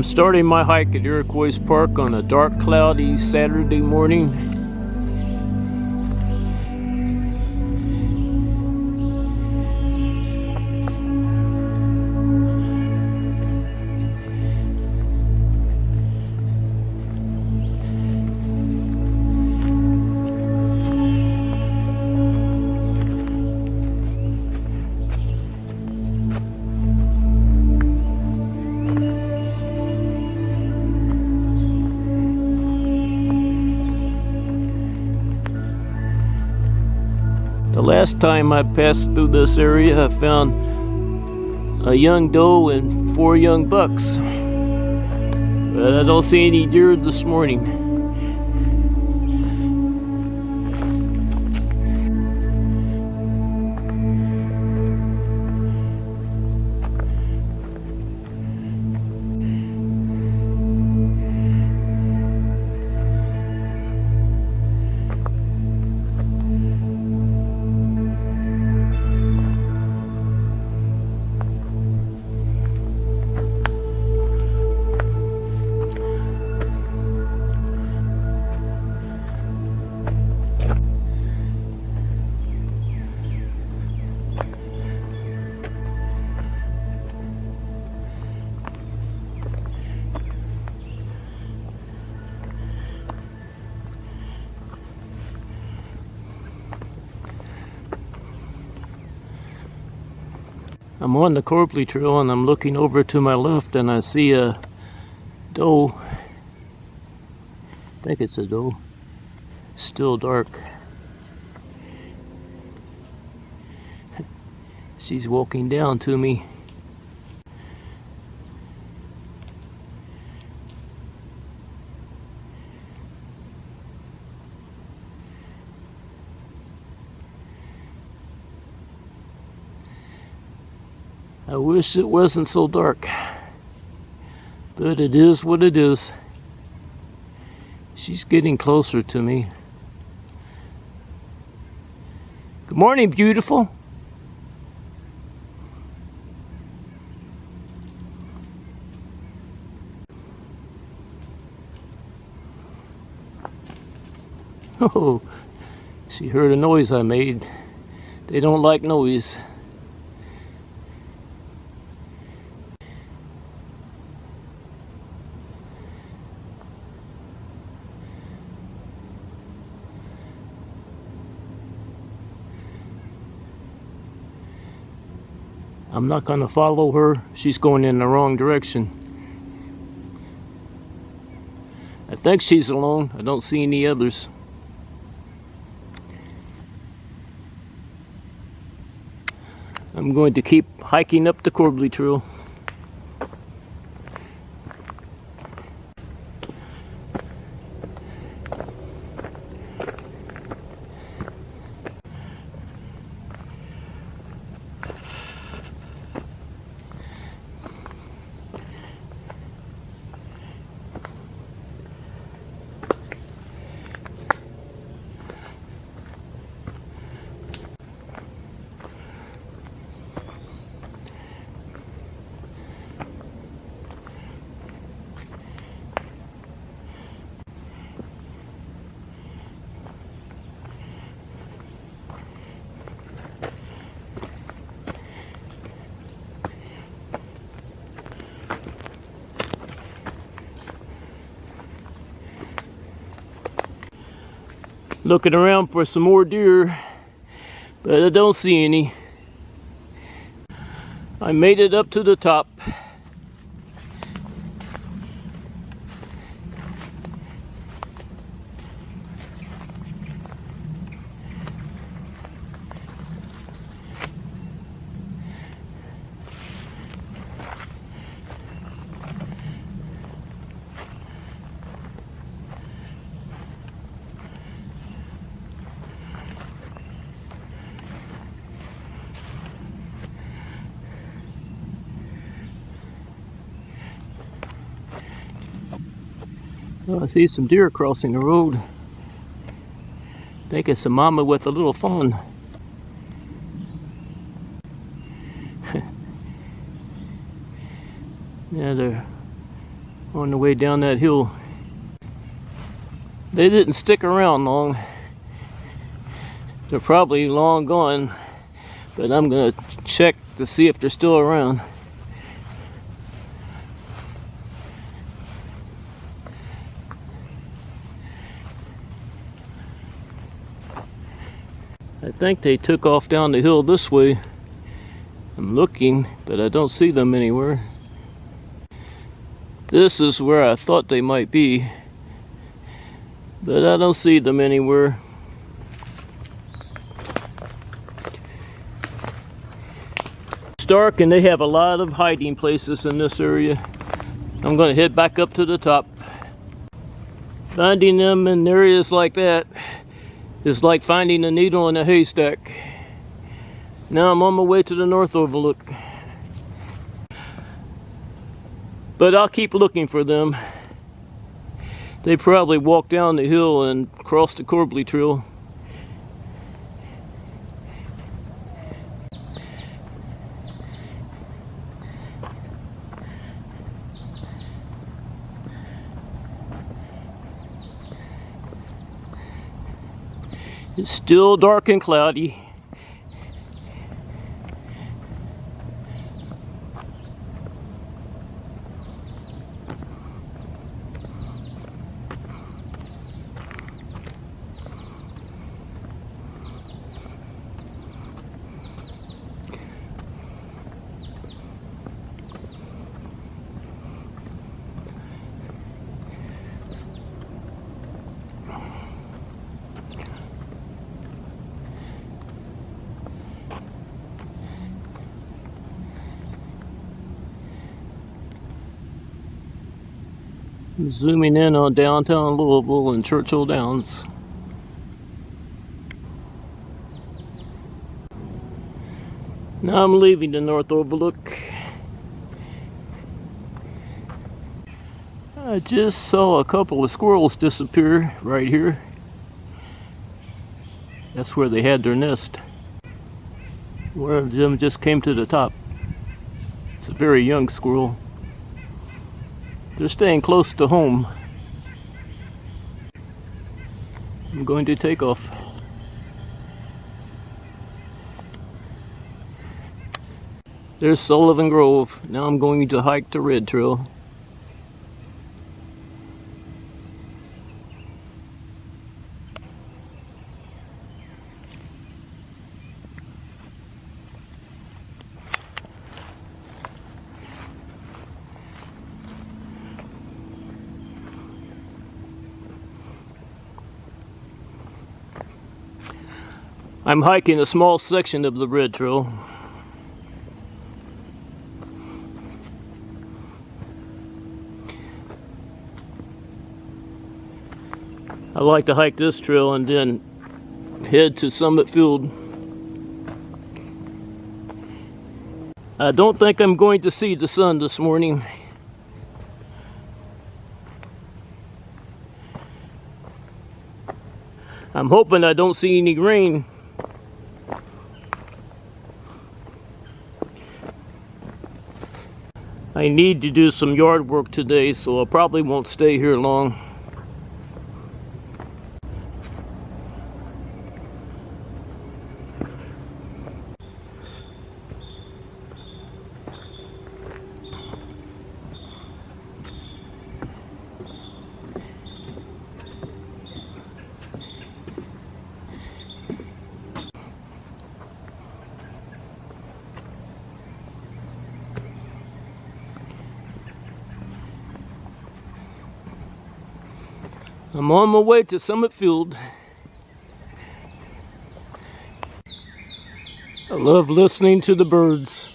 I'm starting my hike at Iroquois Park on a dark, cloudy Saturday morning. The last time I passed through this area, I found a young doe and 4 young bucks. But I don't see any deer this morning. I'm on the Corbly Trail and I'm looking over to my left and I see a doe. I think it's a doe. Still dark. She's walking down to me. I wish it wasn't so dark, but it is what it is. She's getting closer to me. Good morning, beautiful. Oh, she heard a noise I made. They don't like noise. I'm not going to follow her. She's going in the wrong direction. I think she's alone. I don't see any others. I'm going to keep hiking up the Corbly Trail. Looking around for some more deer, but I don't see any. I made it up to the top. Oh, I see some deer crossing the road. I think it's a mama with a little fawn. Yeah, they're on the way down that hill. They didn't stick around long. They're probably long gone, but I'm gonna check to see if they're still around. I think they took off down the hill this way. I'm looking, but I don't see them anywhere. This is where I thought they might be, but I don't see them anywhere. It's dark and they have a lot of hiding places in this area. I'm going to head back up to the top. Finding them in areas like that is like finding a needle in a haystack. Now I'm on my way to the North Overlook. But I'll keep looking for them. They probably walked down the hill and crossed the Corbly Trail. It's still dark and cloudy. I'm zooming in on downtown Louisville and Churchill Downs. Now I'm leaving the North Overlook. I just saw a couple of squirrels disappear right here. That's where they had their nest. One of them just came to the top. It's a very young squirrel. They're staying close to home. I'm going to take off. There's Sullivan Grove. Now I'm going to hike the Red Trail. I'm hiking a small section of the Red Trail. I like to hike this trail and then head to Summit Field. I don't think I'm going to see the sun this morning. I'm hoping I don't see any rain. I need to do some yard work today, so I probably won't stay here long. I'm on my way to Summit Field. I love listening to the birds.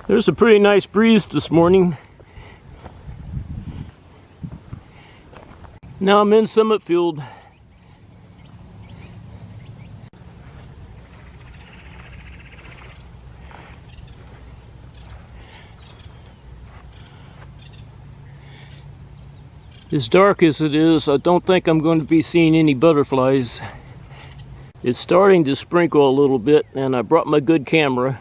There's a pretty nice breeze this morning. Now I'm in Summit Field. As dark as it is, I don't think I'm going to be seeing any butterflies. It's starting to sprinkle a little bit, and I brought my good camera.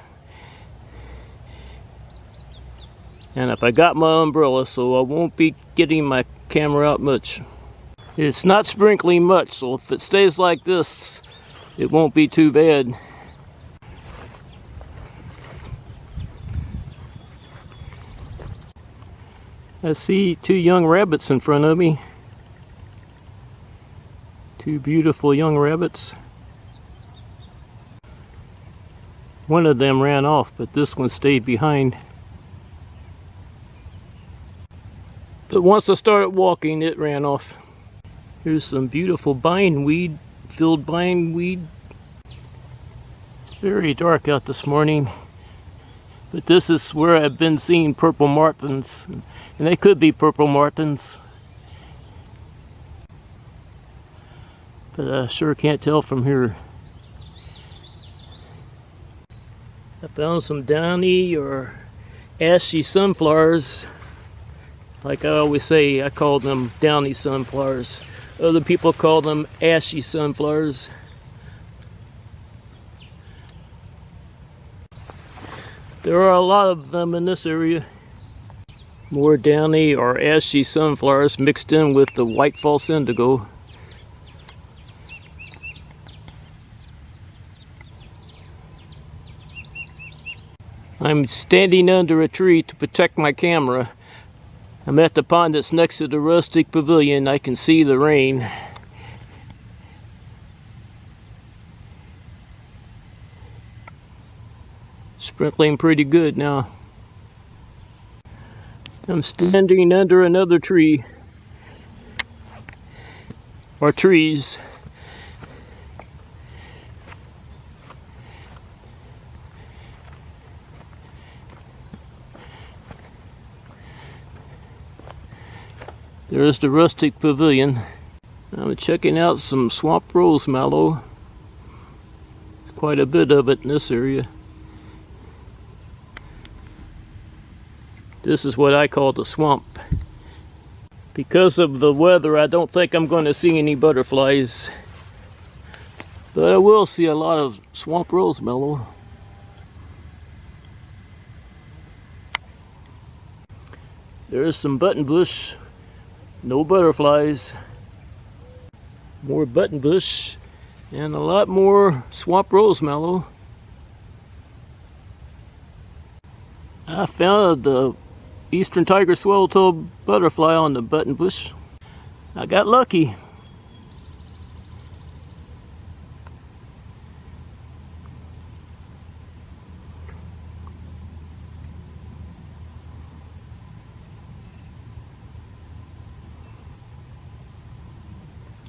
And if I got my umbrella, so I won't be getting my camera out much. It's not sprinkling much, so if it stays like this, it won't be too bad. I see two young rabbits in front of me. Two beautiful young rabbits. One of them ran off, but this one stayed behind. But once I started walking, it ran off. Here's some beautiful bindweed, filled bindweed. It's very dark out this morning, but this is where I've been seeing purple martins, and they could be purple martins, but I sure can't tell from here. I found some downy or ashy sunflowers. Like I always say, I call them downy sunflowers. Other people call them ashy sunflowers. There are a lot of them in this area. More downy or ashy sunflowers mixed in with the white false indigo. I'm standing under a tree to protect my camera. I'm at the pond that's next to the rustic pavilion. I can see the rain. Sprinkling pretty good now. I'm standing under another tree, or trees. There's the rustic pavilion. I'm checking out some swamp rose mallow. There's quite a bit of it in this area. This is what I call the swamp. Because of the weather, I don't think I'm going to see any butterflies. But I will see a lot of swamp rose mallow. There's some buttonbush. No butterflies. More buttonbush and a lot more swamp rose mallow. I found the eastern tiger swallowtail butterfly on the buttonbush. I got lucky.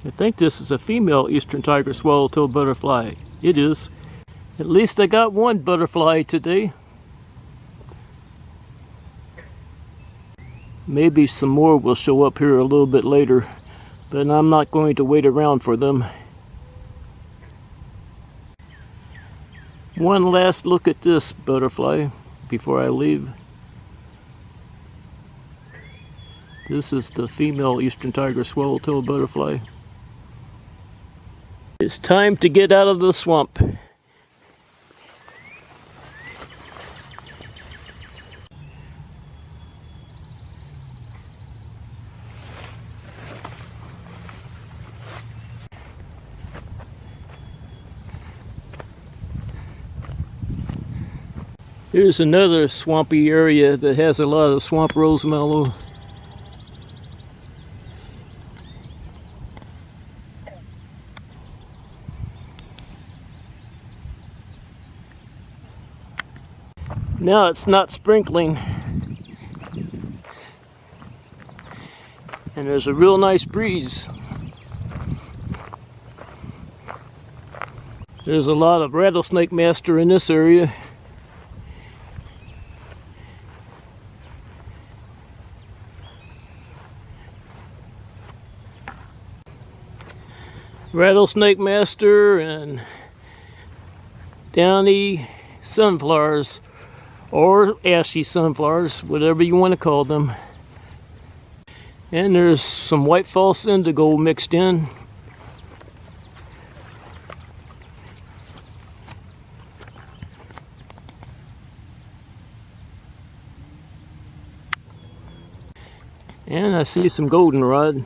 I think this is a female eastern tiger swallowtail butterfly. It is. At least I got one butterfly today. Maybe some more will show up here a little bit later, but I'm not going to wait around for them. One last look at this butterfly before I leave. This is the female eastern tiger swallowtail butterfly. It's time to get out of the swamp. Here's another swampy area that has a lot of swamp rose mallow. Now it's not sprinkling. And there's a real nice breeze. There's a lot of rattlesnake master in this area. Rattlesnake master and downy sunflowers, or ashy sunflowers, whatever you want to call them. And there's some white false indigo mixed in. And I see some goldenrod.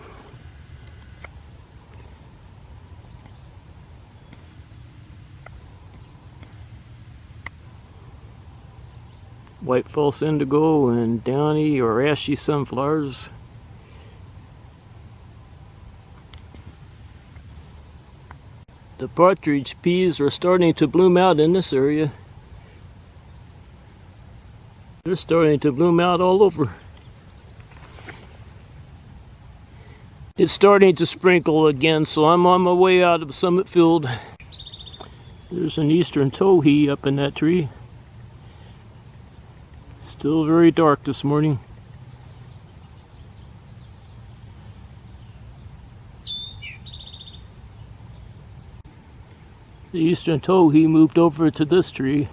White false indigo and downy or ashy sunflowers. The partridge peas are starting to bloom out in this area. They're starting to bloom out all over. It's starting to sprinkle again, so I'm on my way out of Summit Field. There's an eastern towhee up in that tree. Still very dark this morning. The eastern towhee moved over to this tree.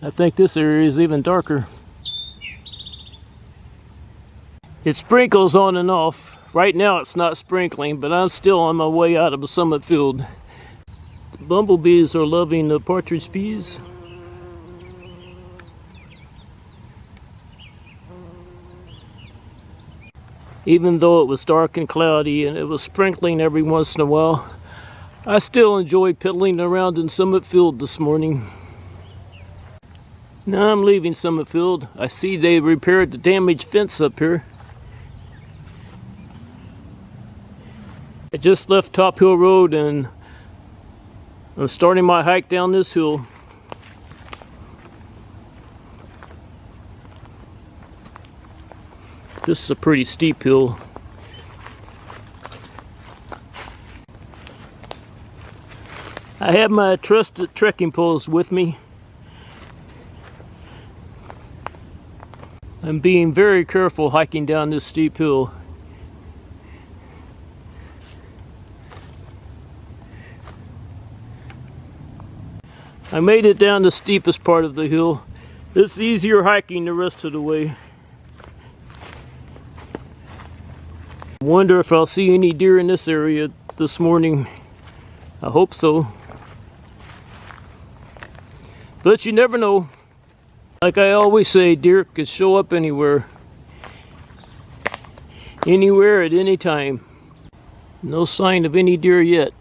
I think this area is even darker. It sprinkles on and off. Right now it's not sprinkling, but I'm still on my way out of the Summit Field. The bumblebees are loving the partridge peas. Even though it was dark and cloudy and it was sprinkling every once in a while, I still enjoyed piddling around in Summit Field this morning. Now I'm leaving Summit Field. I see they repaired the damaged fence up here. I just left Top Hill Road and I'm starting my hike down this hill. This is a pretty steep hill. I have my trusted trekking poles with me. I'm being very careful hiking down this steep hill. I made it down the steepest part of the hill. It's easier hiking the rest of the way. I wonder if I'll see any deer in this area this morning. I hope so. But you never know. Like I always say, deer could show up anywhere. Anywhere at any time. No sign of any deer yet.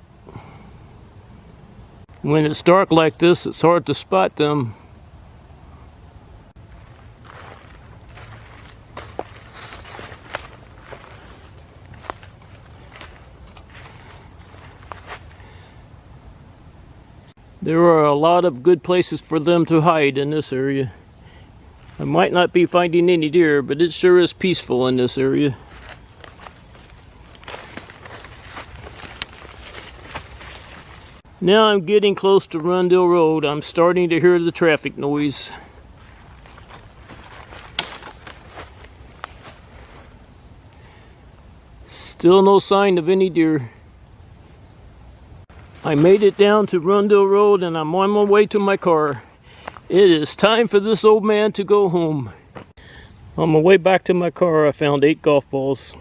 When it's dark like this, it's hard to spot them. There are a lot of good places for them to hide in this area. I might not be finding any deer, but it sure is peaceful in this area. Now I'm getting close to Rundle Road. I'm starting to hear the traffic noise. Still no sign of any deer. I made it down to Rundle Road and I'm on my way to my car. It is time for this old man to go home. On my way back to my car, I found 8 golf balls.